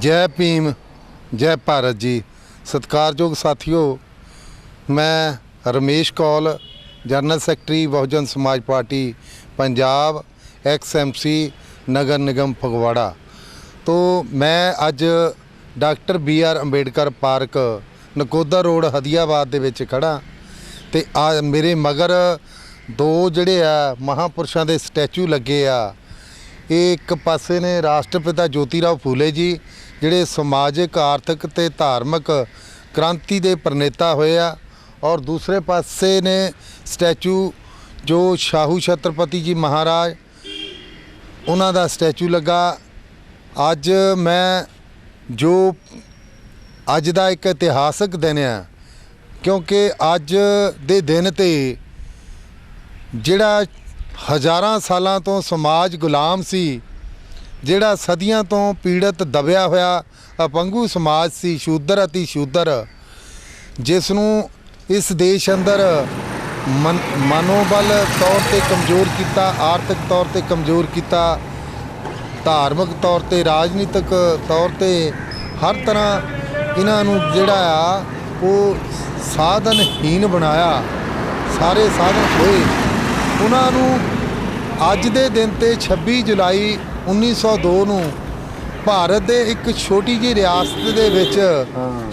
जय भीम जय भारत जी। सत्कारयोग साथियों, मैं Ramesh Kaul, general secretary Bahujan Samaj Party Punjab, XMC नगर निगम फगवाड़ा। तो मैं अज doctor BR Ambedkar Park Nakodar Road Hadiabad दे विच खड़ा ते आ मेरे मगर दो जिहड़े आ महापुरुषों के स्टैचू लगे आ। एक पासे ने राष्ट्रपिता ज्योतिराव फूले जी जिहड़े समाजिक आर्थिक ते धार्मिक क्रांति के प्रणेता होए आ, और दूसरे पासे ने स्टैचू जो शाहू छत्रपति जी महाराज उन्हां दा स्टैचू लगा। अज मैं जो अज दा एक इतिहासक दिन है, क्योंकि अज दे दिन ते जिहड़ा हज़ारां सालां तो समाज गुलाम सी, जिहड़ा सदियां तो पीड़ित दबिया होया अपंगू समाज सी, शूदर अति शूदर, जिसनूं इस देश अंदर मनोबल तौर ते कमज़ोर किया, आर्थिक तौर ते कमज़ोर किया, धार्मिक तौर ते राजनीतिक तौर ते हर तरह इन्हां नूं जिहड़ा आ वो साधनहीन बनाया। सारे साधन होए उन्हां नूं अज दे दिन ते 26 जुलाई 1902 नूं भारत दे एक छोटी जी रियासत दे विच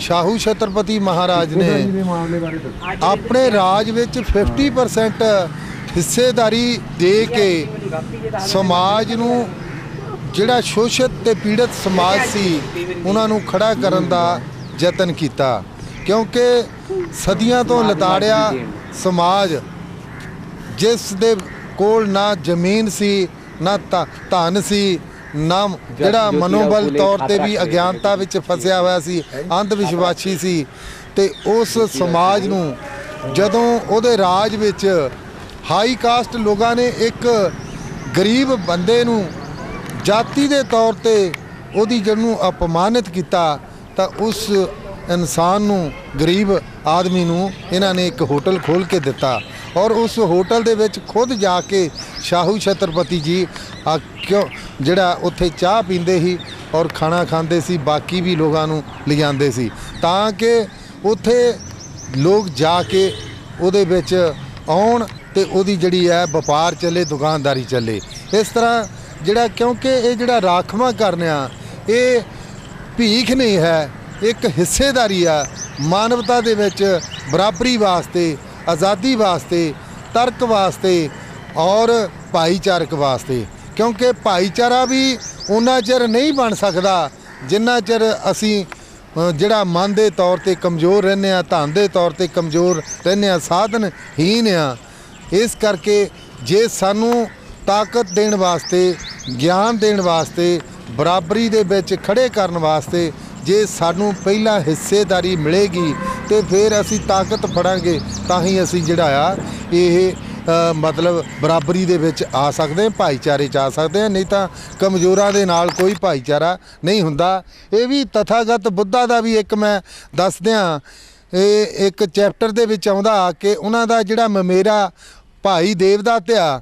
शाहू छत्रपति महाराज ने अपने राज विच 50% हिस्सेदारी दे के समाज नूं जिहड़ा शोषित ते पीड़ित समाज सी उन्हां नूं खड़ा करन दा यतन कीता। क्योंकि सदियां तो लताड़िया समाज जिस दे कोल ना जमीन सी, ना धन सी, ना जिहड़ा मनोबल तौर ते भी अज्ञानता विच फसिया होया सी, अंध विश्वासी सी, ते उस समाज नूं जदों उहदे राज विच हाई कास्ट लोगां ने एक गरीब बंदे नूं जाति दे तौर ते उहदी जिहनूं अपमानित किया, तां उस इंसान नूं गरीब आदमी नूं इन्हां ने एक होटल खोल के दिता, और उस होटल दे विच खुद जाके शाहू छत्रपति जी क्यों जिहड़ा उत्थे चाह पींदे ही और खाना खांदे सी, बाकी भी लोगों नूं लिजांदे सी, तां कि उत्थे लोग जाके उहदे विच आउण ते उहदी जिहड़ी है व्यापार चले, दुकानदारी चले। इस तरह जिहड़ा क्योंकि ये जिहड़ा राखवा करना ये भीख नहीं है, एक हिस्सेदारी आ मानवता दे विच बराबरी वास्ते, आज़ादी वास्ते, तर्क वास्ते और भाईचारक वास्ते। क्योंकि भाईचारा भी उन्ना चिर नहीं बन सकता जिन्ना चिर असी जिहड़ा मन के तौर पर कमज़ोर रहने, धन के तौर पर कमज़ोर रहने, साधनहीन आ। इस करके जे सानू ताकत देण वास्ते, ज्ञान देण वास्ते, बराबरी दे विच खड़े करन वास्ते जे सानू पहला हिस्सेदारी मिलेगी तो फिर असी ताकत फड़ांगे, तां ही असी जिहड़ा आ ये मतलब बराबरी दे विच आ सकते हैं, भाईचारे च आ सकते हैं, नहीं तो कमज़ोरां दे नाल कोई भाईचारा नहीं हुंदा। ये भी तथागत बुद्धा दा भी एक मैं दस दियां, एक चैप्टर दे विच आउंदा कि उन्हां दा जिहड़ा ममेरा भाई देवदाते आ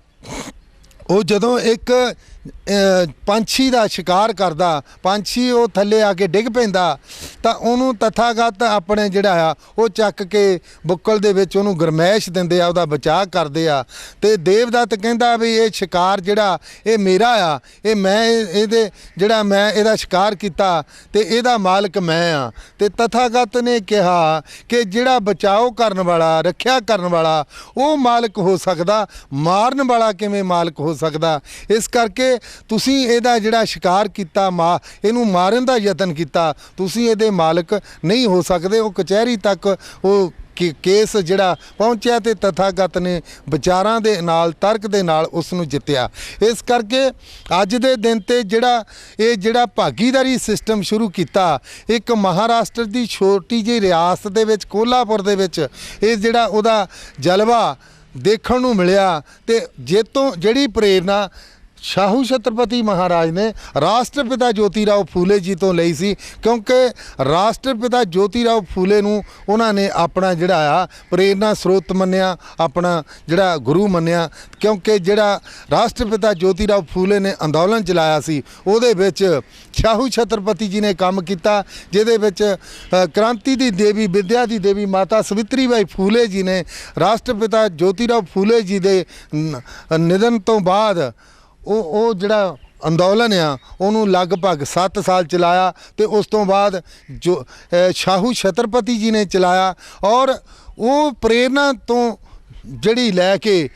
वो जदों एक पंछी का शिकार करता, पंछी वो थले आके डिग पैंदा, तां उहनूं तथागत अपने जिहड़ा आ वो चक के बुक्कल दे विच उहनूं गरमैश दिंदे आ, उहदा बचाव करदे आ। ते देवदत्त कहंदा भी ये शिकार जिहड़ा ये मेरा आ, ये मैं इहदे जिहड़ा मैं इहदा शिकार कीता ते इहदा मालक मैं आ। ते तथागत ने कहा कि जिहड़ा बचाव करन वाला, रखिया करन वाला वो मालक हो सकदा, मारन वाला किवें मालक हो सकदा। इस करके तुसी इहदा जिहड़ा शिकार किया, इहनूं मारन दा यतन किया, तुसी इहदे मालक नहीं हो सकते। वो कचहरी तक वो केस जिहड़ा पहुंचिया ते तथागत ने विचारां दे नाल, तर्क दे नाल उसनूं जित्तिया। इस करके अज दे दिन ते जिहड़ा भागीदारी सिस्टम शुरू किया, एक महाराष्ट्र की छोटी जी रियासत दे विच कोल्हापुर दे विच ये जिहड़ा उहदा जलवा देखण नूं मिलिया, ते जिहड़ी प्रेरणा ਸ਼ਾਹੂ ਛਤਰਪਤੀ ਮਹਾਰਾਜ ਨੇ ਰਾਸ਼ਟਰਪਿਤਾ ਜੋਤੀ ਰਾਓ ਫੂਲੇ ਜੀ ਤੋਂ ਲਈ ਸੀ, ਕਿਉਂਕਿ ਰਾਸ਼ਟਰਪਿਤਾ ਜੋਤੀ ਰਾਓ ਫੂਲੇ ਨੂੰ ਉਹਨਾਂ ਨੇ ਆਪਣਾ ਜਿਹੜਾ ਆ ਪ੍ਰੇਰਨਾ ਸਰੋਤ ਮੰਨਿਆ, ਆਪਣਾ ਜਿਹੜਾ ਗੁਰੂ ਮੰਨਿਆ। ਕਿਉਂਕਿ ਜਿਹੜਾ ਰਾਸ਼ਟਰਪਿਤਾ ਜੋਤੀ ਰਾਓ ਫੂਲੇ ਨੇ ਅੰਦੋਲਨ ਚਲਾਇਆ ਸੀ ਉਹਦੇ ਵਿੱਚ ਸ਼ਾਹੂ ਛਤਰਪਤੀ ਜੀ ਨੇ ਕੰਮ ਕੀਤਾ, ਜਿਹਦੇ ਵਿੱਚ ਕ੍ਰਾਂਤੀ ਦੀ ਦੇਵੀ, ਵਿਦਿਆ ਦੀ ਦੇਵੀ ਮਾਤਾ ਸਵਿਤਰੀ ਬਾਈ ਫੂਲੇ ਜੀ ਨੇ ਰਾਸ਼ਟਰਪਿਤਾ ਜੋਤੀ ਰਾਓ ਫੂਲੇ ਜੀ ਦੇ ਨਿਧਨ ਤੋਂ ਬਾਅਦ ਉਹ ਜਿਹੜਾ ਅੰਦੋਲਨ ਆ ਉਹਨੂੰ ਲਗਭਗ 7 ਸਾਲ ਚਲਾਇਆ ਤੇ ਉਸ ਤੋਂ ਬਾਅਦ ਜੋ ਸ਼ਾਹੂ ਛਤਰਪਤੀ ਜੀ ਨੇ ਚਲਾਇਆ। ਔਰ ਉਹ ਪ੍ਰੇਰਨਾ ਤੋਂ ਜਿਹੜੀ ਲੈ ਕੇ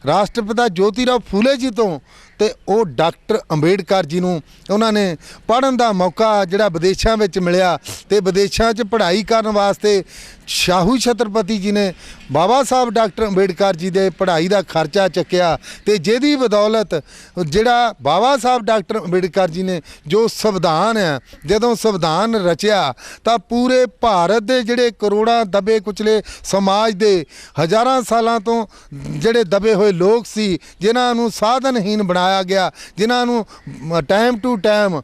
ਰਾਸ਼ਟਰਪਿਤਾ ਜੋਤੀ ਰਾਓ ਫੂਲੇ ਜੀ ਤੋਂ ਤੇ ਉਹ ਡਾਕਟਰ ਅੰਬੇਡਕਰ ਜੀ ਨੂੰ ਉਹਨਾਂ ਨੇ ਪੜ੍ਹਨ ਦਾ ਮੌਕਾ ਜਿਹੜਾ ਵਿਦੇਸ਼ਾਂ ਵਿੱਚ ਮਿਲਿਆ ਤੇ ਵਿਦੇਸ਼ਾਂ 'ਚ ਪੜ੍ਹਾਈ ਕਰਨ ਵਾਸਤੇ ਸ਼ਾਹੂ ਛਤਰਪਤੀ ਜੀ ਨੇ ਬਾਬਾ ਸਾਹਿਬ ਡਾਕਟਰ ਅੰਬੇਡਕਰ ਜੀ ਦੇ ਪੜ੍ਹਾਈ ਦਾ ਖਰਚਾ ਚੱਕਿਆ ਤੇ ਜਿਹਦੀ ਬਦੌਲਤ ਜਿਹੜਾ ਬਾਬਾ ਸਾਹਿਬ ਡਾਕਟਰ ਅੰਬੇਡਕਰ ਜੀ ਨੇ ਜੋ ਸੰਵਿਧਾਨ ਹੈ, ਜਦੋਂ ਸੰਵਿਧਾਨ ਰਚਿਆ ਤਾਂ ਪੂਰੇ ਭਾਰਤ ਦੇ ਜਿਹੜੇ ਕਰੋੜਾਂ ਦਬੇ ਕੁਚਲੇ ਸਮਾਜ ਦੇ ਹਜ਼ਾਰਾਂ ਸਾਲਾਂ ਤੋਂ ਜਿਹੜੇ ਦਬੇ ਹੋਏ ਲੋਕ ਸੀ, ਜਿਨ੍ਹਾਂ ਨੂੰ ਸਾਧਨਹੀਨ ਬਣਾਇਆ ਗਿਆ, ਜਿਨ੍ਹਾਂ ਨੂੰ ਟਾਈਮ ਟੂ ਟਾਈਮ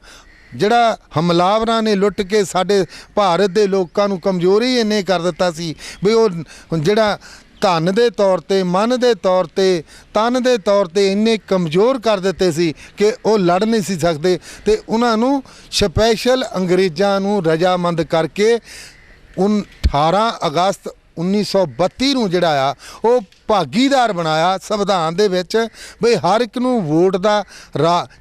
ਜਿਹੜਾ ਹਮਲਾਵਰਾਂ ਨੇ ਲੁੱਟ ਕੇ ਸਾਡੇ ਭਾਰਤ ਦੇ ਲੋਕਾਂ ਨੂੰ ਕਮਜ਼ੋਰੀ ਇੰਨੇ ਕਰ ਦਿੱਤਾ ਸੀ ਵੀ ਉਹ ਜਿਹੜਾ ਧਨ ਦੇ ਤੌਰ ਤੇ, ਮਨ ਦੇ ਤੌਰ ਤੇ, ਤਨ ਦੇ ਤੌਰ ਤੇ ਇੰਨੇ ਕਮਜ਼ੋਰ ਕਰ ਦਿੱਤੇ ਸੀ ਕਿ ਉਹ ਲੜ ਨਹੀਂ ਸੀ ਸਕਦੇ। ਤੇ ਉਹਨਾਂ ਨੂੰ ਸਪੈਸ਼ਲ ਅੰਗਰੇਜ਼ਾਂ ਨੂੰ ਰਜਾਮੰਦ ਕਰਕੇ 18 ਅਗਸਤ 1932 ਨੂੰ ਜਿਹੜਾ ਆ ਉਹ ਭਾਗੀਦਾਰ ਬਣਾਇਆ ਸੰਵਿਧਾਨ ਦੇ ਵਿੱਚ ਬਈ ਹਰ ਇੱਕ ਨੂੰ ਵੋਟ ਦਾ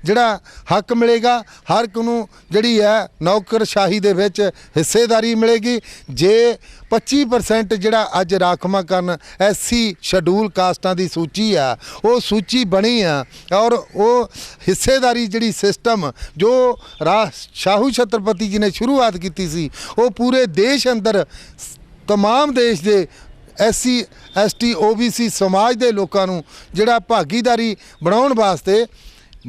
ਜਿਹੜਾ ਹੱਕ ਮਿਲੇਗਾ, ਹਰ ਇੱਕ ਨੂੰ ਜਿਹੜੀ ਹੈ ਨੌਕਰਸ਼ਾਹੀ ਦੇ ਵਿੱਚ ਹਿੱਸੇਦਾਰੀ ਮਿਲੇਗੀ। ਜੇ 25% ਜਿਹੜਾ ਅੱਜ ਰਾਖਵਾਂਕਰਨ SC ਸ਼ਡਿਊਲ ਕਾਸਟਾਂ ਦੀ ਸੂਚੀ ਆ ਉਹ ਸੂਚੀ ਬਣੀ ਆ ਔਰ ਉਹ ਹਿੱਸੇਦਾਰੀ ਜਿਹੜੀ ਸਿਸਟਮ ਜੋ ਸ਼ਾਹੂ ਛਤਰਪਤੀ ਜੀ ਨੇ ਸ਼ੁਰੂਆਤ ਕੀਤੀ ਸੀ ਉਹ ਪੂਰੇ ਦੇਸ਼ ਅੰਦਰ तमाम देश के SC ST OBC समाज के लोगों को जिहड़ा भागीदारी बनाउण वास्ते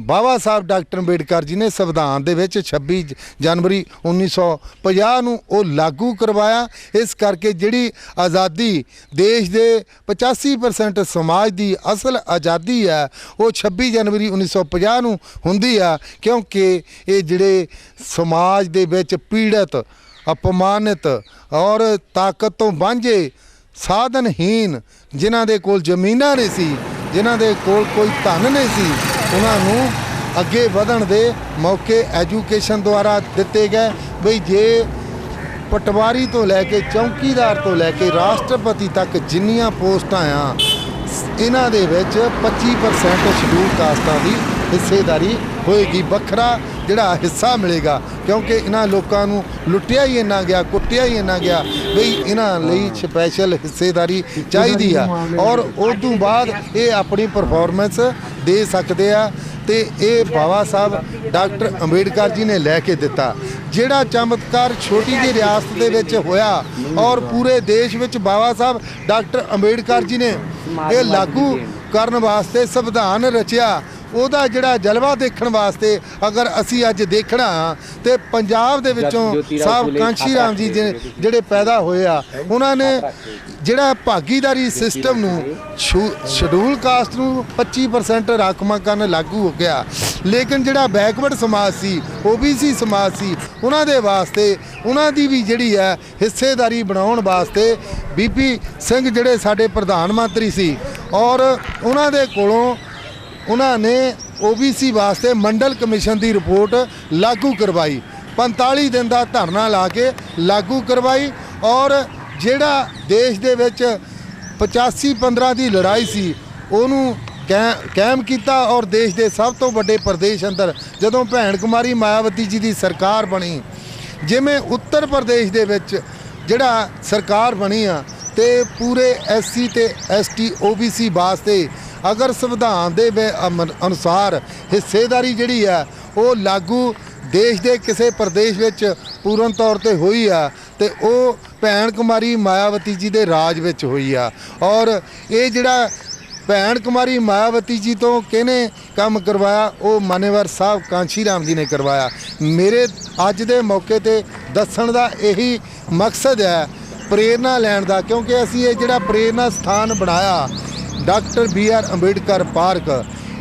बाबा साहब डॉक्टर अंबेडकर जी ने संविधान दे विच 26 जनवरी 1950 ਨੂੰ ਉਹ लागू करवाया। इस करके जिहड़ी आज़ादी देश के 85% समाज की असल आज़ादी है वो 26 जनवरी 1950 ਨੂੰ ਹੁੰਦੀ ਆ, क्योंकि ये जिहड़े समाज दे विच पीड़ित, अपमानित और ताकत तो वांझे, साधनहीन, जिन्हां दे कोल जमीनां नहीं सी, जिन्हां दे कोल कोई धन नहीं सी, उन्हां नूं अगे वधण दे मौके एजुकेशन द्वारा दिते गए। बई जे पटवारी तो लैके चौकीदार तो लैके राष्ट्रपति तक जिन्नियां पोस्टां आ इन्हां दे विच 25% शेड्यूल कास्टां दी हिस्सेदारी होएगी, ਵੱਖਰਾ ਜਿਹੜਾ ਹਿੱਸਾ ਮਿਲੇਗਾ। क्योंकि इन्हां लोगों को लुटिया ही इन्ना गया, कुटिया ही इन्ना गया बई इन्हां लई स्पैशल हिस्सेदारी चाहिदी आ और उस तो बाद ये अपनी परफॉर्मेंस दे सकते आ। तो ये बाबा साहब डॉक्टर अंबेडकर जी ने लैके दिता जिहड़ा चमत्कार छोटी जी रियासत दे विच होया और पूरे देश विच बाबा साहब डॉक्टर अंबेडकर जी ने ये लागू करन वास्ते संविधान रचिया। ਉਹਦਾ ਜਿਹੜਾ ਜਲਵਾ ਦੇਖਣ ਵਾਸਤੇ ਅਗਰ ਅਸੀਂ ਅੱਜ ਦੇਖਣਾ ਤੇ ਪੰਜਾਬ ਦੇ ਵਿੱਚੋਂ ਸਾਹਿਬ ਕਾਂਸ਼ੀ ਰਾਮ ਜੀ ਜਿਹੜੇ ਪੈਦਾ ਹੋਏ ਆ ਉਹਨਾਂ ਨੇ ਜਿਹੜਾ ਭਾਗੀਦਾਰੀ ਸਿਸਟਮ ਨੂੰ ਸ਼ਡਿਊਲ ਕਾਸਟ ਨੂੰ 25% ਰਾਖਵਾਂਕਰਨ ਲਾਗੂ ਹੋ ਗਿਆ, ਲੇਕਿਨ ਜਿਹੜਾ ਬੈਕਵਰਡ ਸਮਾਜ ਸੀ, OBC ਸਮਾਜ ਸੀ, ਉਹਨਾਂ ਦੇ ਵਾਸਤੇ ਉਹਨਾਂ ਦੀ ਵੀ ਜਿਹੜੀ ਹੈ ਹਿੱਸੇਦਾਰੀ ਬਣਾਉਣ ਵਾਸਤੇ BP ਸਿੰਘ ਜਿਹੜੇ ਸਾਡੇ ਪ੍ਰਧਾਨ ਮੰਤਰੀ ਸੀ ਔਰ ਉਹਨਾਂ ਦੇ ਕੋਲੋਂ उन्होंने OBC वास्ते मंडल कमीशन की रिपोर्ट लागू करवाई, 45 दिन का धरना ला के लागू करवाई और जिहड़ा देश दे विच 85-15 की लड़ाई सी उहनूं कायम किया और देश के सब तो वड्डे प्रदेश अंदर जदों भैण कुमारी मायावती जी की सरकार बनी, जिवें उत्तर प्रदेश दे विच जिहड़ा सरकार बनी आ ते पूरे SC ते ST OBC वास्ते अगर संविधान के अनुसार हिस्सेदारी जिहड़ी है वो लागू देश के किसी प्रदेश विच पूर्ण तौर पर हुई है तो वो भैण कुमारी मायावती जी के राज विच हुई है। और ये जिहड़ा भैण कुमारी मायावती जी तो किहने काम करवाया वो मान्यवर साहब कांशी राम जी ने करवाया। मेरे अज के मौके ते दस्सण दा यही मकसद है प्रेरणा लैण दा, क्योंकि असीं ये जिहड़ा प्रेरणा स्थान बनाया डॉक्टर BR अंबेडकर पार्क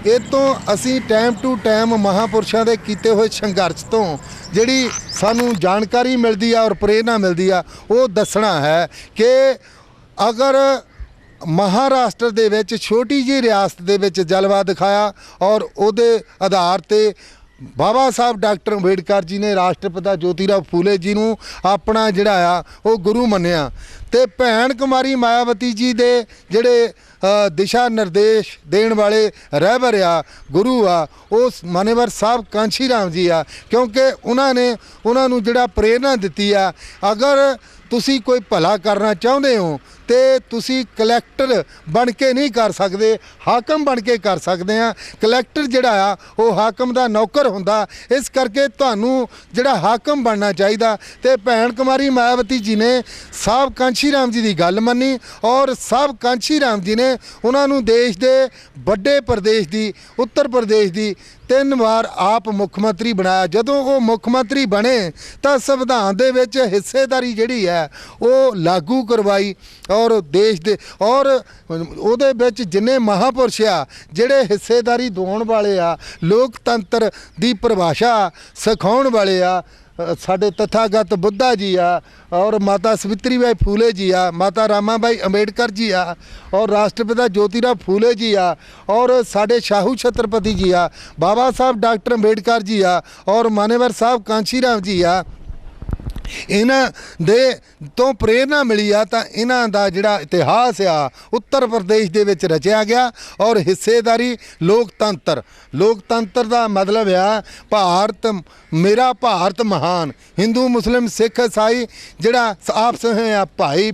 ਇਹ ਤੋਂ ਅਸੀਂ ਟਾਈਮ ਟੂ ਟਾਈਮ ਮਹਾਂਪੁਰਸ਼ਾਂ ਦੇ ਕੀਤੇ ਹੋਏ ਸੰਘਰਸ਼ ਤੋਂ ਜਿਹੜੀ ਸਾਨੂੰ ਜਾਣਕਾਰੀ ਮਿਲਦੀ ਆ ਔਰ ਪ੍ਰੇਰਨਾ ਮਿਲਦੀ ਆ, ਉਹ ਦੱਸਣਾ ਹੈ ਕਿ ਅਗਰ ਮਹਾਰਾਸ਼ਟਰ ਦੇ ਵਿੱਚ ਛੋਟੀ ਜਿਹੀ ਰਿਆਸਤ ਦੇ ਵਿੱਚ ਜਲਵਾ ਦਿਖਾਇਆ ਔਰ ਉਹਦੇ ਆਧਾਰ ਤੇ ਬਾਬਾ ਸਾਹਿਬ ਡਾਕਟਰ ਅੰਬੇਡਕਰ ਜੀ ਨੇ ਰਾਸ਼ਟਰਪਿਤਾ ਜੋਤੀਰਾਓ ਫੂਲੇ ਜੀ ਨੂੰ ਆਪਣਾ ਜਿਹੜਾ ਆ ਉਹ ਗੁਰੂ ਮੰਨਿਆ, ਤੇ ਭੈਣ ਕੁਮਾਰੀ ਮਾਇਆਵਤੀ ਜੀ ਦੇ ਜਿਹੜੇ ਦਿਸ਼ਾ ਨਿਰਦੇਸ਼ ਦੇਣ ਵਾਲੇ ਰਹਿਬਰ ਆ, ਗੁਰੂ ਆ, ਉਹ ਮਾਨੇਵਰ ਸਾਹਿਬ ਕਾਂਸ਼ੀ ਰਾਮ ਜੀ ਆ, ਕਿਉਂਕਿ ਉਹਨਾਂ ਨੂੰ ਜਿਹੜਾ ਪ੍ਰੇਰਨਾ ਦਿੱਤੀ ਆ, ਅਗਰ ਤੁਸੀਂ ਕੋਈ ਭਲਾ ਕਰਨਾ ਚਾਹੁੰਦੇ ਹੋ ਤੇ ਤੁਸੀਂ ਕਲੈਕਟਰ ਬਣ ਕੇ ਨਹੀਂ ਕਰ ਸਕਦੇ, ਹਾਕਮ ਬਣ ਕੇ ਕਰ ਸਕਦੇ ਆ। ਕਲੈਕਟਰ ਜਿਹੜਾ ਆ ਉਹ ਹਾਕਮ ਦਾ ਨੌਕਰ ਹੁੰਦਾ, ਇਸ ਕਰਕੇ ਤੁਹਾਨੂੰ ਜਿਹੜਾ ਹਾਕਮ ਬਣਨਾ ਚਾਹੀਦਾ। ਤੇ ਭੈਣ ਕੁਮਾਰੀ ਮਾਇਆਵਤੀ ਜੀ ਨੇ ਸਾਹਿਬ ਕਾਂਸ਼ੀ ਰਾਮ ਜੀ ਦੀ ਗੱਲ ਮੰਨੀ ਔਰ ਸਾਹਿਬ ਕਾਂਸ਼ੀ ਰਾਮ ਜੀ ਨੇ ਉਹਨਾਂ ਨੂੰ ਦੇਸ਼ ਦੇ ਵੱਡੇ ਪ੍ਰਦੇਸ਼ ਦੀ, ਉੱਤਰ ਪ੍ਰਦੇਸ਼ ਦੀ 3 ਵਾਰ ਆਪ ਮੁੱਖ ਮੰਤਰੀ ਬਣਾਇਆ। ਜਦੋਂ ਉਹ ਮੁੱਖ ਮੰਤਰੀ ਬਣੇ ਤਾਂ ਸੰਵਿਧਾਨ ਦੇ ਵਿੱਚ ਹਿੱਸੇਦਾਰੀ ਜਿਹੜੀ ਹੈ ਉਹ ਲਾਗੂ ਕਰਵਾਈ ਔਰ ਦੇਸ਼ ਦੇ ਔਰ ਉਹਦੇ ਵਿੱਚ ਜਿੰਨੇ ਮਹਾਂਪੁਰਸ਼ ਆ ਜਿਹੜੇ ਹਿੱਸੇਦਾਰੀ ਦਿਵਾਉਣ ਵਾਲੇ ਆ, ਲੋਕਤੰਤਰ ਦੀ ਪਰਿਭਾਸ਼ਾ ਸਿਖਾਉਣ ਵਾਲੇ ਆ, ਸਾਡੇ ਤਥਾਗਤ ਬੁੱਧਾ ਜੀ ਆ ਔਰ ਮਾਤਾ ਸਵਿਤਰੀ ਬਾਈ ਫੂਲੇ ਜੀ ਆ, ਮਾਤਾ ਰਾਮਾ ਬਾਈ ਅੰਬੇਡਕਰ ਜੀ ਆ ਔਰ ਰਾਸ਼ਟਰਪਿਤਾ ਜੋਤੀਰਾਓ ਫੂਲੇ ਜੀ ਆ ਔਰ ਸਾਡੇ ਸ਼ਾਹੂ ਛਤਰਪਤੀ ਜੀ ਆ, ਬਾਬਾ ਸਾਹਿਬ ਡਾਕਟਰ ਅੰਬੇਡਕਰ ਜੀ ਆ ਔਰ ਮਾਨੇਵਰ ਸਾਹਿਬ ਕਾਂਸ਼ੀ ਰਾਮ ਜੀ ਆ। ਇਹਨਾਂ ਦੇ ਤੋਂ ਪ੍ਰੇਰਨਾ ਮਿਲੀ ਆ ਤਾਂ ਇਹਨਾਂ ਦਾ ਜਿਹੜਾ ਇਤਿਹਾਸ ਆ ਉੱਤਰ ਪ੍ਰਦੇਸ਼ ਦੇ ਵਿੱਚ ਰਚਿਆ ਗਿਆ ਔਰ ਹਿੱਸੇਦਾਰੀ ਲੋਕਤੰਤਰ ਦਾ ਮਤਲਬ ਆ ਭਾਰਤ ਮੇਰਾ ਭਾਰਤ ਮਹਾਨ, ਹਿੰਦੂ ਮੁਸਲਿਮ ਸਿੱਖ ਈਸਾਈ ਜਿਹੜਾ ਆਪਸ ਵਿੱਚ ਆ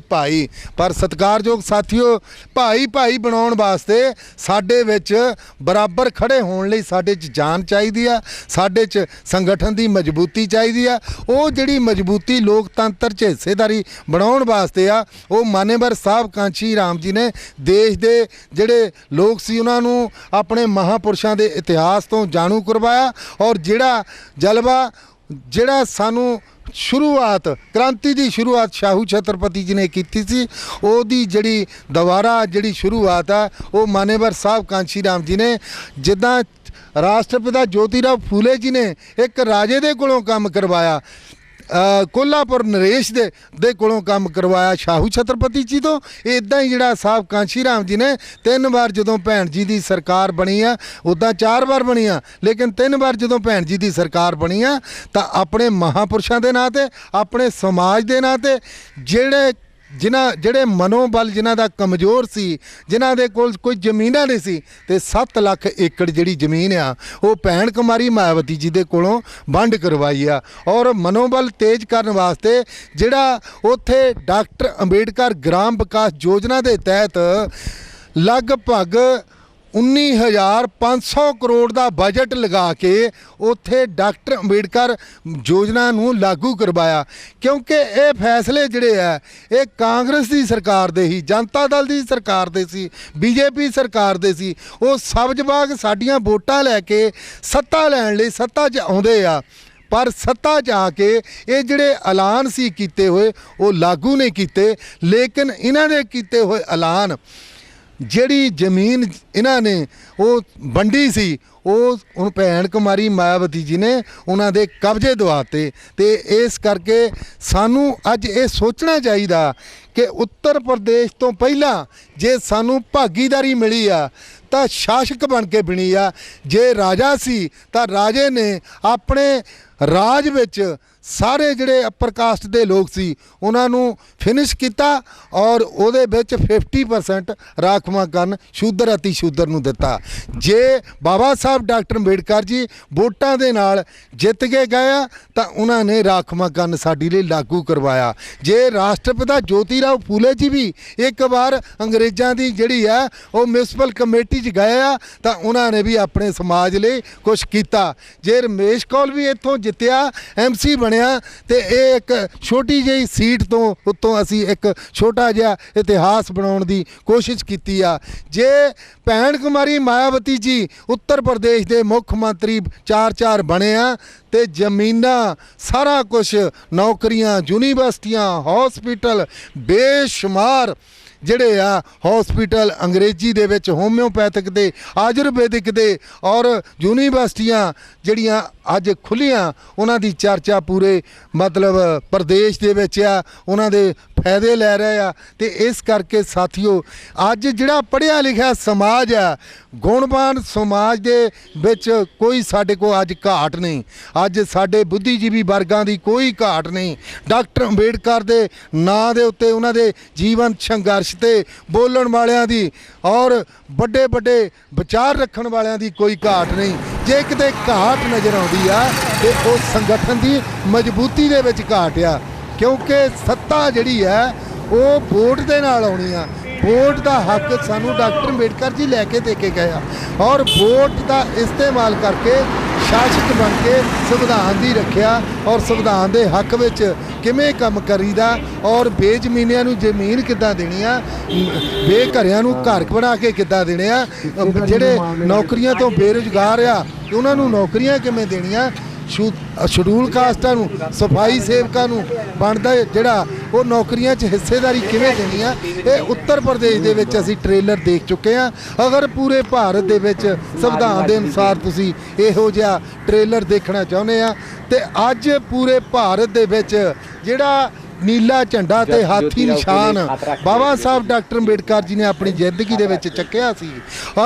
ਭਾਈ। ਪਰ ਸਤਿਕਾਰਯੋਗ ਸਾਥੀਓ, ਭਾਈ ਬਣਾਉਣ ਵਾਸਤੇ ਸਾਡੇ ਵਿੱਚ ਬਰਾਬਰ ਖੜੇ ਹੋਣ ਲਈ ਸਾਡੇ 'ਚ ਜਾਨ ਚਾਹੀਦੀ ਆ, ਸਾਡੇ 'ਚ ਸੰਗਠਨ ਦੀ ਮਜ਼ਬੂਤੀ ਚਾਹੀਦੀ ਆ। ਉਹ ਜਿਹੜੀ ਮਜ਼ਬੂਤੀ ਲੋਕਤੰਤਰ 'ਚ ਹਿੱਸੇਦਾਰੀ ਬਣਾਉਣ ਵਾਸਤੇ ਆ, ਉਹ ਮਾਨੇਵਰ ਸਾਹਿਬ ਕਾਂਸ਼ੀ ਰਾਮ ਜੀ ਨੇ ਦੇਸ਼ ਦੇ ਜਿਹੜੇ ਲੋਕ ਸੀ ਉਹਨਾਂ ਨੂੰ ਆਪਣੇ ਮਹਾਂਪੁਰਸ਼ਾਂ ਦੇ ਇਤਿਹਾਸ ਤੋਂ ਜਾਣੂ ਕਰਵਾਇਆ ਔਰ ਜਿਹੜਾ ਸਾਨੂੰ ਸ਼ੁਰੂਆਤ ਕ੍ਰਾਂਤੀ ਦੀ ਸ਼ੁਰੂਆਤ ਸ਼ਾਹੂ ਛਤਰਪਤੀ ਜੀ ਨੇ ਕੀਤੀ ਸੀ, ਉਹਦੀ ਜਿਹੜੀ ਦੁਬਾਰਾ ਜਿਹੜੀ ਸ਼ੁਰੂਆਤ ਆ ਉਹ ਮਾਨੇਵਰ ਸਾਹਿਬ ਕਾਂਸ਼ੀ ਰਾਮ ਜੀ ਨੇ, ਜਿੱਦਾਂ ਰਾਸ਼ਟਰਪਿਤਾ ਜੋਤੀਰਾਓ ਫੂਲੇ ਜੀ ਨੇ ਇੱਕ ਰਾਜੇ ਦੇ ਕੋਲੋਂ ਕੰਮ ਕਰਵਾਇਆ, ਕੋਲਾਪੁਰ ਨਰੇਸ਼ ਦੇ ਕੋਲੋਂ ਕੰਮ ਕਰਵਾਇਆ ਸ਼ਾਹੂ ਛਤਰਪਤੀ ਜੀ ਤੋਂ, ਇੱਦਾਂ ਹੀ ਜਿਹੜਾ ਸਾਹਿਬ ਕਾਂਸ਼ੀ ਰਾਮ ਜੀ ਨੇ 3 ਵਾਰ ਜਦੋਂ ਭੈਣ ਜੀ ਦੀ ਸਰਕਾਰ ਬਣੀ ਆ, ਉੱਦਾਂ 4 ਵਾਰ ਬਣੀ ਆ, ਲੇਕਿਨ 3 ਵਾਰ ਜਦੋਂ ਭੈਣ ਜੀ ਦੀ ਸਰਕਾਰ ਬਣੀ ਆ ਤਾਂ ਆਪਣੇ ਮਹਾਂਪੁਰਸ਼ਾਂ ਦੇ ਨਾਂ 'ਤੇ, ਆਪਣੇ ਸਮਾਜ ਦੇ ਨਾਂ 'ਤੇ ਜਿਹੜੇ ਮਨੋਬਲ ਜਿਨ੍ਹਾਂ ਦਾ ਕਮਜ਼ੋਰ ਸੀ, ਜਿਨ੍ਹਾਂ ਦੇ ਕੋਲ ਕੋਈ ਜ਼ਮੀਨਾਂ ਨਹੀਂ ਸੀ, ਤੇ 7 ਲੱਖ ਏਕੜ ਜਿਹੜੀ ਜ਼ਮੀਨ ਆ ਉਹ ਭੈਣ ਕੁਮਾਰੀ ਮਾਇਆਵਤੀ ਜੀ ਦੇ ਕੋਲੋਂ ਵੰਡ ਕਰਵਾਈ ਆ ਔਰ ਮਨੋਬਲ ਤੇਜ਼ ਕਰਨ ਵਾਸਤੇ ਜਿਹੜਾ ਉੱਥੇ ਡਾਕਟਰ ਅੰਬੇਡਕਰ ਗ੍ਰਾਮ ਵਿਕਾਸ ਯੋਜਨਾ ਦੇ ਤਹਿਤ ਲਗਭਗ 19,500 ਕਰੋੜ ਦਾ ਬਜਟ ਲਗਾ ਕੇ ਉੱਥੇ ਡਾਕਟਰ ਅੰਬੇਡਕਰ ਯੋਜਨਾ ਨੂੰ ਲਾਗੂ ਕਰਵਾਇਆ, ਕਿਉਂਕਿ ਇਹ ਫੈਸਲੇ ਜਿਹੜੇ ਆ ਇਹ ਕਾਂਗਰਸ ਦੀ ਸਰਕਾਰ ਦੇ ਹੀ, ਜਨਤਾ ਦਲ ਦੀ ਸਰਕਾਰ ਦੇ ਸੀ, ਬੀਜੇਪੀ ਸਰਕਾਰ ਦੇ ਸੀ। ਉਹ ਸਬਜ਼ ਬਾਗ ਸਾਡੀਆਂ ਵੋਟਾਂ ਲੈ ਕੇ ਸੱਤਾ ਲੈਣ ਲਈ ਸੱਤਾ 'ਚ ਆਉਂਦੇ ਆ, ਪਰ ਸੱਤਾ 'ਚ ਆ ਕੇ ਇਹ ਜਿਹੜੇ ਐਲਾਨ ਸੀ ਕੀਤੇ ਹੋਏ ਉਹ ਲਾਗੂ ਨਹੀਂ ਕੀਤੇ। ਲੇਕਿਨ ਇਹਨਾਂ ਦੇ ਕੀਤੇ ਹੋਏ ਐਲਾਨ, ਜਿਹੜੀ ਜ਼ਮੀਨ ਇਹਨਾਂ ਨੇ ਉਹ ਵੰਡੀ ਸੀ, ਉਹ ਹੁਣ ਭੈਣ ਕੁਮਾਰੀ ਮਾਇਆਵਤੀ ਜੀ ਨੇ ਉਹਨਾਂ ਦੇ ਕਬਜ਼ੇ ਦਵਾਤੇ। ਤੇ ਇਸ ਕਰਕੇ ਸਾਨੂੰ ਅੱਜ ਇਹ ਸੋਚਣਾ ਚਾਹੀਦਾ ਕਿ ਉੱਤਰ ਪ੍ਰਦੇਸ਼ ਤੋਂ ਪਹਿਲਾਂ ਜੇ ਸਾਨੂੰ ਭਾਗੀਦਾਰੀ ਮਿਲੀ ਆ ਤਾਂ ਸ਼ਾਸਕ ਬਣ ਕੇ ਬਣੀ ਆ, ਜੇ ਰਾਜਾ ਸੀ ਤਾਂ ਰਾਜੇ ਨੇ ਆਪਣੇ ਰਾਜ ਵਿੱਚ ਸਾਰੇ ਜਿਹੜੇ ਅਪਰ ਕਾਸਟ ਦੇ ਲੋਕ ਸੀ ਉਹਨਾਂ ਨੂੰ ਫਿਨਿਸ਼ ਕੀਤਾ ਔਰ ਉਹਦੇ ਵਿੱਚ 50% ਰਾਖਵਾਂਕਰਨ ਸ਼ੂਦਰ ਅਤੀ ਸ਼ੂਦਰ ਨੂੰ ਦਿੱਤਾ। ਜੇ ਬਾਬਾ ਸਾਹਿਬ ਡਾਕਟਰ ਅੰਬੇਡਕਰ ਜੀ ਵੋਟਾਂ ਦੇ ਨਾਲ ਜਿੱਤ ਕੇ ਗਏ ਆ ਤਾਂ ਉਹਨਾਂ ਨੇ ਰਾਖਵਾਂਕਰਨ ਸਾਡੀ ਲਈ ਲਾਗੂ ਕਰਵਾਇਆ। ਜੇ ਰਾਸ਼ਟਰਪਿਤਾ ਜੋਤੀਰਾਓ ਫੂਲੇ ਜੀ ਵੀ ਇੱਕ ਵਾਰ ਅੰਗਰੇਜ਼ਾਂ ਦੀ ਜਿਹੜੀ ਆ ਉਹ ਮਿਊਨਿਸਪਲ ਕਮੇਟੀ 'ਚ ਗਏ ਆ ਤਾਂ ਉਹਨਾਂ ਨੇ ਵੀ ਆਪਣੇ ਸਮਾਜ ਲਈ ਕੁਛ ਕੀਤਾ। ਜੇ ਰਮੇਸ਼ ਕੌਲ ਵੀ ਇੱਥੋਂ ਜਿੱਤਿਆ, MC ਬਣਿਆ, ਤੇ ਇਹ ਇੱਕ ਛੋਟੀ ਜਿਹੀ ਸੀਟ ਤੋਂ ਉੱਤੋਂ ਅਸੀਂ ਇੱਕ ਛੋਟਾ ਜਿਹਾ ਇਤਿਹਾਸ ਬਣਾਉਣ ਦੀ ਕੋਸ਼ਿਸ਼ ਕੀਤੀ ਆ। ਜੇ ਭੈਣ ਕੁਮਾਰੀ ਮਾਇਆਵਤੀ ਜੀ ਉੱਤਰ ਪ੍ਰਦੇਸ਼ ਦੇ ਮੁੱਖ ਮੰਤਰੀ 4 ਬਣੇ ਆ ਤੇ ਜ਼ਮੀਨਾਂ ਸਾਰਾ ਕੁਝ, ਨੌਕਰੀਆਂ, ਯੂਨੀਵਰਸਿਟੀਆਂ, ਹਸਪੀਟਲ, ਬੇਸ਼ੁਮਾਰ ਜਿਹੜੇ ਆ ਹਸਪੀਟਲ ਅੰਗਰੇਜ਼ੀ ਦੇ ਵਿੱਚ ਹੋਮਿਓਪੈਥਿਕ ਦੇ ਆਯੁਰਵੈਦਿਕ ਦੇ ਔਰ ਯੂਨੀਵਰਸਿਟੀਆਂ ਜਿਹੜੀਆਂ ਅੱਜ ਖੁੱਲੀਆਂ ਉਹਨਾਂ ਦੀ ਚਰਚਾ ਪੂਰੇ ਮਤਲਬ ਪ੍ਰਦੇਸ਼ ਦੇ ਵਿੱਚ ਆ, ਉਹਨਾਂ ਦੇ ਫਾਇਦੇ ਲੈ ਰਹੇ ਆ। ਤੇ ਇਸ ਕਰਕੇ ਸਾਥੀਓ ਅੱਜ ਜਿਹੜਾ ਪੜ੍ਹਿਆ ਲਿਖਿਆ ਸਮਾਜ ਆ, ਗੁਣਵਾਨ ਸਮਾਜ ਦੇ ਵਿੱਚ ਕੋਈ ਸਾਡੇ ਕੋਲ ਅੱਜ ਘਾਟ ਨਹੀਂ। ਅੱਜ ਸਾਡੇ ਬੁੱਧੀਜੀਵੀ ਵਰਗਾਂ ਦੀ ਕੋਈ ਘਾਟ ਨਹੀਂ। ਡਾਕਟਰ ਅੰਬੇਡਕਰ ਦੇ ਨਾਂ ਦੇ ਉੱਤੇ ਉਹਨਾਂ ਦੇ ਜੀਵਨ ਸੰਘਰਸ਼ ਤੇ ਬੋਲਣ ਵਾਲਿਆਂ ਦੀ ਔਰ ਵੱਡੇ ਵੱਡੇ ਵਿਚਾਰ ਰੱਖਣ ਵਾਲਿਆਂ ਦੀ ਕੋਈ ਘਾਟ ਨਹੀਂ। ਜੇ ਕਿਤੇ ਘਾਟ ਨਜ਼ਰ ਆਉਂਦੀ ਆ ਤੇ ਉਹ ਸੰਗਠਨ ਦੀ ਮਜ਼ਬੂਤੀ ਦੇ ਵਿੱਚ ਘਾਟ ਆ, ਕਿਉਂਕਿ ਸੱਤਾ ਜਿਹੜੀ ਹੈ ਉਹ ਵੋਟ ਦੇ ਨਾਲ ਆਉਣੀ ਆ। ਵੋਟ ਦਾ ਹੱਕ ਸਾਨੂੰ ਡਾਕਟਰ ਅੰਬੇਡਕਰ ਜੀ ਲੈ ਕੇ ਦੇ ਕੇ ਗਏ ਆ ਔਰ ਵੋਟ ਦਾ ਇਸਤੇਮਾਲ ਕਰਕੇ ਸ਼ਾਸਕ ਬਣ ਕੇ ਸੰਵਿਧਾਨ ਦੀ ਰੱਖਿਆ ਔਰ ਸੰਵਿਧਾਨ ਦੇ ਹੱਕ ਵਿੱਚ ਕਿਵੇਂ ਕੰਮ ਕਰੀਦਾ ਔਰ ਬੇਜ਼ਮੀਨਿਆਂ ਨੂੰ ਜ਼ਮੀਨ ਕਿੱਦਾਂ ਦੇਣੀ ਆ, ਬੇਘਰਿਆਂ ਨੂੰ ਘਰ ਬਣਾ ਕੇ ਕਿੱਦਾਂ ਦੇਣੇ ਆ, ਜਿਹੜੇ ਨੌਕਰੀਆਂ ਤੋਂ ਬੇਰੁਜ਼ਗਾਰ ਆ ਉਹਨਾਂ ਨੂੰ ਨੌਕਰੀਆਂ ਕਿਵੇਂ ਦੇਣੀਆਂ, ਸ਼ਡਿਊਲ ਕਾਸਟਾਂ ਨੂੰ, ਸਫਾਈ ਸੇਵਕਾਂ ਨੂੰ ਬਣਦਾ ਜਿਹੜਾ ਉਹ ਨੌਕਰੀਆਂ 'ਚ ਹਿੱਸੇਦਾਰੀ ਕਿਵੇਂ ਦੇਣੀ ਆ। ਇਹ ਉੱਤਰ ਪ੍ਰਦੇਸ਼ ਦੇ ਵਿੱਚ ਅਸੀਂ ਟ੍ਰੇਲਰ ਦੇਖ ਚੁੱਕੇ ਹਾਂ। ਅਗਰ ਪੂਰੇ ਭਾਰਤ ਦੇ ਵਿੱਚ ਸੰਵਿਧਾਨ ਦੇ ਅਨੁਸਾਰ ਤੁਸੀਂ ਇਹੋ ਜਿਹਾ ਟ੍ਰੇਲਰ ਦੇਖਣਾ ਚਾਹੁੰਦੇ ਆ ਤੇ ਅੱਜ ਪੂਰੇ ਭਾਰਤ ਦੇ ਵਿੱਚ ਜਿਹੜਾ ਨੀਲਾ ਝੰਡਾ ਤੇ ਹਾਥੀ ਨਿਸ਼ਾਨ ਬਾਬਾ ਸਾਹਿਬ ਡਾਕਟਰ ਅੰਬੇਡਕਰ ਜੀ ਨੇ ਆਪਣੀ ਜ਼ਿੰਦਗੀ ਦੇ ਵਿੱਚ ਚੱਕਿਆ ਸੀ,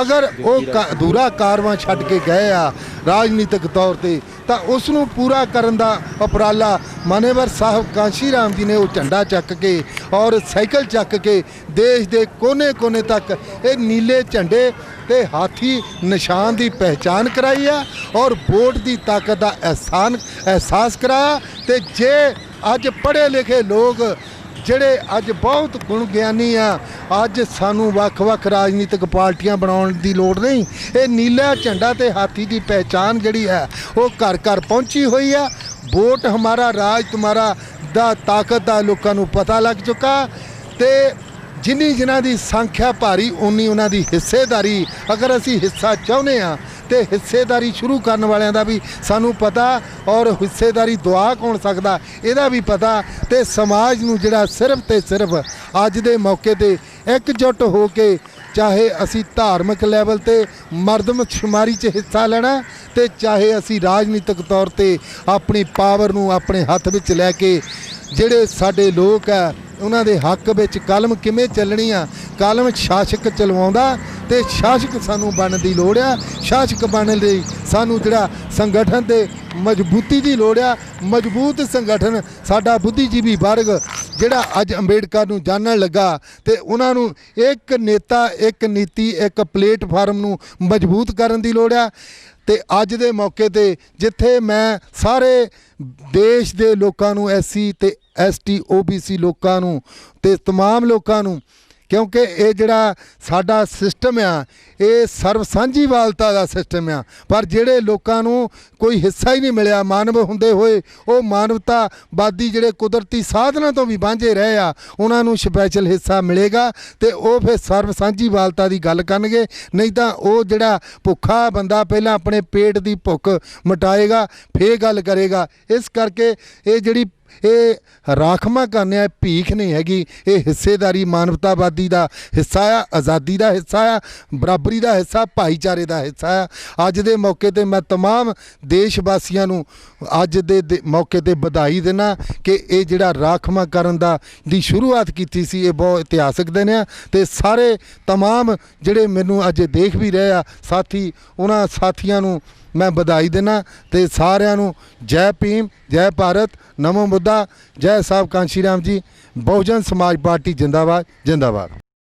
ਅਗਰ ਉਹ ਅਧੂਰਾ ਕਾਰਵਾਂ ਛੱਡ ਕੇ ਗਏ ਆ ਰਾਜਨੀਤਿਕ ਤੌਰ ਤੇ, ਤਾਂ ਉਸ ਨੂੰ ਪੂਰਾ ਕਰਨ ਦਾ ਉਪਰਾਲਾ ਮਾਨੇਵਰ ਸਾਹਿਬ ਕਾਂਸ਼ੀ ਰਾਮ ਜੀ ਨੇ ਉਹ ਝੰਡਾ ਚੱਕ ਕੇ ਔਰ ਸਾਈਕਲ ਚੱਕ ਕੇ ਦੇਸ਼ ਦੇ ਕੋਨੇ-ਕੋਨੇ ਤੱਕ ਇਹ ਨੀਲੇ ਝੰਡੇ ਤੇ ਹਾਥੀ ਨਿਸ਼ਾਨ ਦੀ ਪਹਿਚਾਨ ਕਰਾਈ ਆ ਔਰ ਵੋਟ ਦੀ ਤਾਕਤ ਦਾ ਅਹਿਸਾਸ ਕਰਾਇਆ। ਤੇ ਜੇ ਅੱਜ ਪੜ੍ਹੇ ਲਿਖੇ ਲੋਕ ਜਿਹੜੇ ਅੱਜ ਬਹੁਤ ਗੁਣ ਗਿਆਨੀ ਆ, ਅੱਜ ਸਾਨੂੰ ਵੱਖ-ਵੱਖ ਰਾਜਨੀਤਿਕ ਪਾਰਟੀਆਂ ਬਣਾਉਣ ਦੀ ਲੋੜ ਨਹੀਂ। ਇਹ ਨੀਲਾ ਝੰਡਾ ਤੇ ਹਾਥੀ ਦੀ ਪਹਿਚਾਨ ਜਿਹੜੀ ਹੈ ਉਹ ਘਰ ਘਰ ਪਹੁੰਚੀ ਹੋਈ ਆ। ਵੋਟ ਹਮਾਰਾ ਰਾਜ ਤੁਮਾਰਾ ਦਾ ਤਾਕਤ ਦਾ ਲੋਕਾਂ ਨੂੰ ਪਤਾ ਲੱਗ ਚੁੱਕਾ ਤੇ ਜਿਨ੍ਹਾਂ ਦੀ ਸੰਖਿਆ ਭਾਰੀ ਉਨੀ ਉਹਨਾਂ ਦੀ ਹਿੱਸੇਦਾਰੀ। ਅਗਰ ਅਸੀਂ ਹਿੱਸਾ ਚਾਹੁੰਦੇ ਹਾਂ ਤੇ ਹਿੱਸੇਦਾਰੀ ਸ਼ੁਰੂ ਕਰਨ ਵਾਲਿਆਂ ਦਾ ਵੀ ਸਾਨੂੰ ਪਤਾ ਔਰ ਹਿੱਸੇਦਾਰੀ ਦਵਾ ਕੌਣ ਸਕਦਾ ਇਹਦਾ ਵੀ ਪਤਾ। ਤੇ ਸਮਾਜ ਨੂੰ ਜਿਹੜਾ ਸਿਰਫ ਤੇ ਸਿਰਫ ਅੱਜ ਦੇ ਮੌਕੇ ਤੇ ਇਕਜੁੱਟ ਹੋ ਕੇ, ਚਾਹੇ ਅਸੀਂ ਧਾਰਮਿਕ ਲੈਵਲ ਤੇ ਮਰਦਮਸ਼ੁਮਾਰੀ 'ਚ ਹਿੱਸਾ ਲੈਣਾ ਤੇ ਚਾਹੇ ਅਸੀਂ ਰਾਜਨੀਤਿਕ ਤੌਰ ਤੇ ਆਪਣੀ ਪਾਵਰ ਨੂੰ ਆਪਣੇ ਹੱਥ ਵਿੱਚ ਲੈ ਕੇ ਜਿਹੜੇ ਸਾਡੇ ਲੋਕ ਆ ਉਹਨਾਂ ਦੇ ਹੱਕ ਵਿੱਚ ਕਲਮ ਕਿਵੇਂ ਚੱਲਣੀ ਆ। ਕਲਮ ਸ਼ਾਸਕ ਚਲਵਾਉਂਦਾ ਤੇ ਸ਼ਾਸਕ ਸਾਨੂੰ ਬਣਨ ਦੀ ਲੋੜ ਆ। ਸ਼ਾਸਕ ਬਣਨ ਲਈ ਸਾਨੂੰ ਜਿਹੜਾ ਸੰਗਠਨ ਤੇ ਮਜ਼ਬੂਤੀ ਦੀ ਲੋੜ ਆ। ਮਜ਼ਬੂਤ ਸੰਗਠਨ ਸਾਡਾ ਬੁੱਧੀਜੀਵੀ ਵਰਗ ਜਿਹੜਾ ਅੱਜ ਅੰਬੇਡਕਰ ਨੂੰ ਜਾਣਨ ਲੱਗਾ ਤੇ ਉਹਨਾਂ ਨੂੰ ਇੱਕ ਨੇਤਾ, ਇੱਕ ਨੀਤੀ, ਇੱਕ ਪਲੇਟਫਾਰਮ ਨੂੰ ਮਜ਼ਬੂਤ ਕਰਨ ਦੀ ਲੋੜ ਆ। ਤੇ ਅੱਜ ਦੇ ਮੌਕੇ ਤੇ ਜਿੱਥੇ ਮੈਂ ਸਾਰੇ ਦੇਸ਼ ਦੇ ਲੋਕਾਂ ਨੂੰ, SC ਤੇ ST OBC ਲੋਕਾਂ ਨੂੰ ਤੇ तमाम ਲੋਕਾਂ ਨੂੰ, ਕਿਉਂਕਿ ਇਹ ਜਿਹੜਾ ਸਾਡਾ ਸਿਸਟਮ ਆ ਇਹ ਸਰਵ ਸਾਂਝੀਵਾਲਤਾ ਦਾ ਸਿਸਟਮ ਆ, ਪਰ ਜਿਹੜੇ ਲੋਕਾਂ ਨੂੰ ਕੋਈ ਹਿੱਸਾ ਹੀ ਨਹੀਂ ਮਿਲਿਆ ਮਾਨਵ ਹੁੰਦੇ ਹੋਏ, ਉਹ ਮਾਨਵਤਾਵਾਦੀ ਜਿਹੜੇ ਕੁਦਰਤੀ ਸਾਧਨਾਂ ਤੋਂ ਵੀ ਵਾਂਝੇ ਰਹੇ ਆ, ਉਹਨਾਂ ਨੂੰ ਸਪੈਸ਼ਲ ਹਿੱਸਾ ਮਿਲੇਗਾ ਤੇ ਉਹ ਫਿਰ ਸਰਵ ਸਾਂਝੀਵਾਲਤਾ ਦੀ ਗੱਲ ਕਰਨਗੇ। ਨਹੀਂ ਤਾਂ ਉਹ ਜਿਹੜਾ ਭੁੱਖਾ ਬੰਦਾ ਪਹਿਲਾਂ ਆਪਣੇ ਪੇਟ ਦੀ ਭੁੱਖ ਮਿਟਾਏਗਾ ਫੇਰ ਗੱਲ ਕਰੇਗਾ। ਇਸ ਕਰਕੇ ਇਹ ਜਿਹੜੀ ਇਹ ਰਾਖਵਾਂ ਕਰਨਾ ਭੀਖ ਨਹੀਂ ਹੈਗੀ, ਇਹ ਹਿੱਸੇਦਾਰੀ ਮਾਨਵਤਾਵਾਦੀ ਦਾ ਹਿੱਸਾ ਆ, ਆਜ਼ਾਦੀ ਦਾ ਹਿੱਸਾ ਆ, ਬਰਾਬਰੀ ਦਾ ਹਿੱਸਾ, ਭਾਈਚਾਰੇ ਦਾ ਹਿੱਸਾ ਆ। ਅੱਜ ਦੇ ਮੌਕੇ ਤੇ ਮੈਂ तमाम ਦੇਸ਼ ਵਾਸੀਆਂ ਨੂੰ ਅੱਜ ਦੇ ਮੌਕੇ ਤੇ ਵਧਾਈ ਦਿੰਦਾ ਕਿ ਇਹ ਜਿਹੜਾ ਰਾਖਵਾਂ ਕਰਨ ਦੀ ਸ਼ੁਰੂਆਤ ਕੀਤੀ ਸੀ ਇਹ ਬਹੁਤ ਇਤਿਹਾਸਕ ਦਿਨ ਆ। ਤੇ ਸਾਰੇ तमाम ਜਿਹੜੇ ਮੈਨੂੰ ਅੱਜ ਦੇਖ ਵੀ ਰਹੇ ਆ ਸਾਥੀ, ਉਹਨਾਂ ਸਾਥੀਆਂ ਨੂੰ मैं बधाई देना ते सारिਆਂ ਨੂੰ जय भीम, जय भारत, नमो बुद्धा, जय साहब कांशी राम जी। बहुजन समाज पार्टी जिंदाबाद जिंदाबाद।